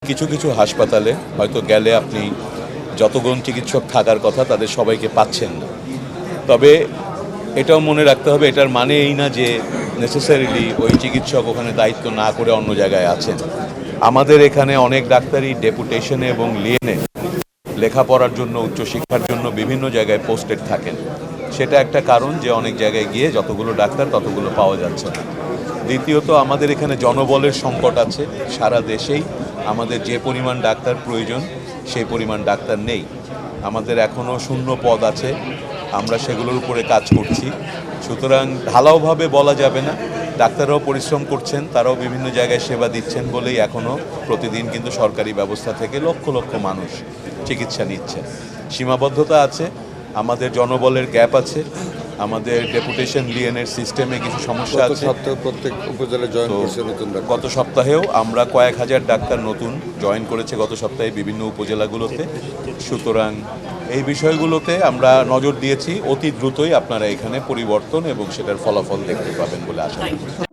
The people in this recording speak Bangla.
কিছু কিছু হাসপাতালে হয়তো গেলে আপনি যতজন চিকিৎসক থাকার কথা তাদের সবাইকে পাচ্ছেন না। তবে এটাও মনে রাখতে হবে, এটার মানে এই না যে নেসেসারিলি ওই চিকিৎসক ওখানে দায়িত্ব না করে অন্য জায়গায় আছেন। আমাদের এখানে অনেক ডাক্তারই ডেপুটেশনে এবং লিয়েনে লেখাপড়ার জন্য, উচ্চশিক্ষার জন্য বিভিন্ন জায়গায় পোস্টেড থাকেন। সেটা একটা কারণ যে অনেক জায়গায় গিয়ে যতগুলো ডাক্তার ততগুলো পাওয়া যাচ্ছে না। দ্বিতীয়ত, আমাদের এখানে জনবলের সংকট আছে। সারা দেশেই আমাদের যে পরিমাণ ডাক্তার প্রয়োজন সেই পরিমাণ ডাক্তার নেই। আমাদের এখনও শূন্য পদ আছে, আমরা সেগুলোর উপরে কাজ করছি। সুতরাং ঢালাওভাবে বলা যাবে না। ডাক্তাররাও পরিশ্রম করছেন, তারাও বিভিন্ন জায়গায় সেবা দিচ্ছেন বলেই এখনও প্রতিদিন কিন্তু সরকারি ব্যবস্থা থেকে লক্ষ লক্ষ মানুষ চিকিৎসা নিচ্ছেন। সীমাবদ্ধতা আছে, আমাদের জনবলের গ্যাপ আছে, আমাদের ডেপুটেশন লিয়েনের সিস্টেমে কিছু সমস্যা আছে। প্রত্যেক উপজেলায় জয়েন করছে নতুন ডাক্তার। গত সপ্তাহেও আমরা কয়েক হাজার ডাক্তার নতুন জয়েন করেছে গত সপ্তাহে বিভিন্ন উপজেলাগুলোতে। সুতরাং এই বিষয়গুলোতে আমরা নজর দিয়েছি, অতি দ্রুতই আপনারা এখানে পরিবর্তন এবং সেটার ফলাফল দেখতে পাবেন বলে আশা করি।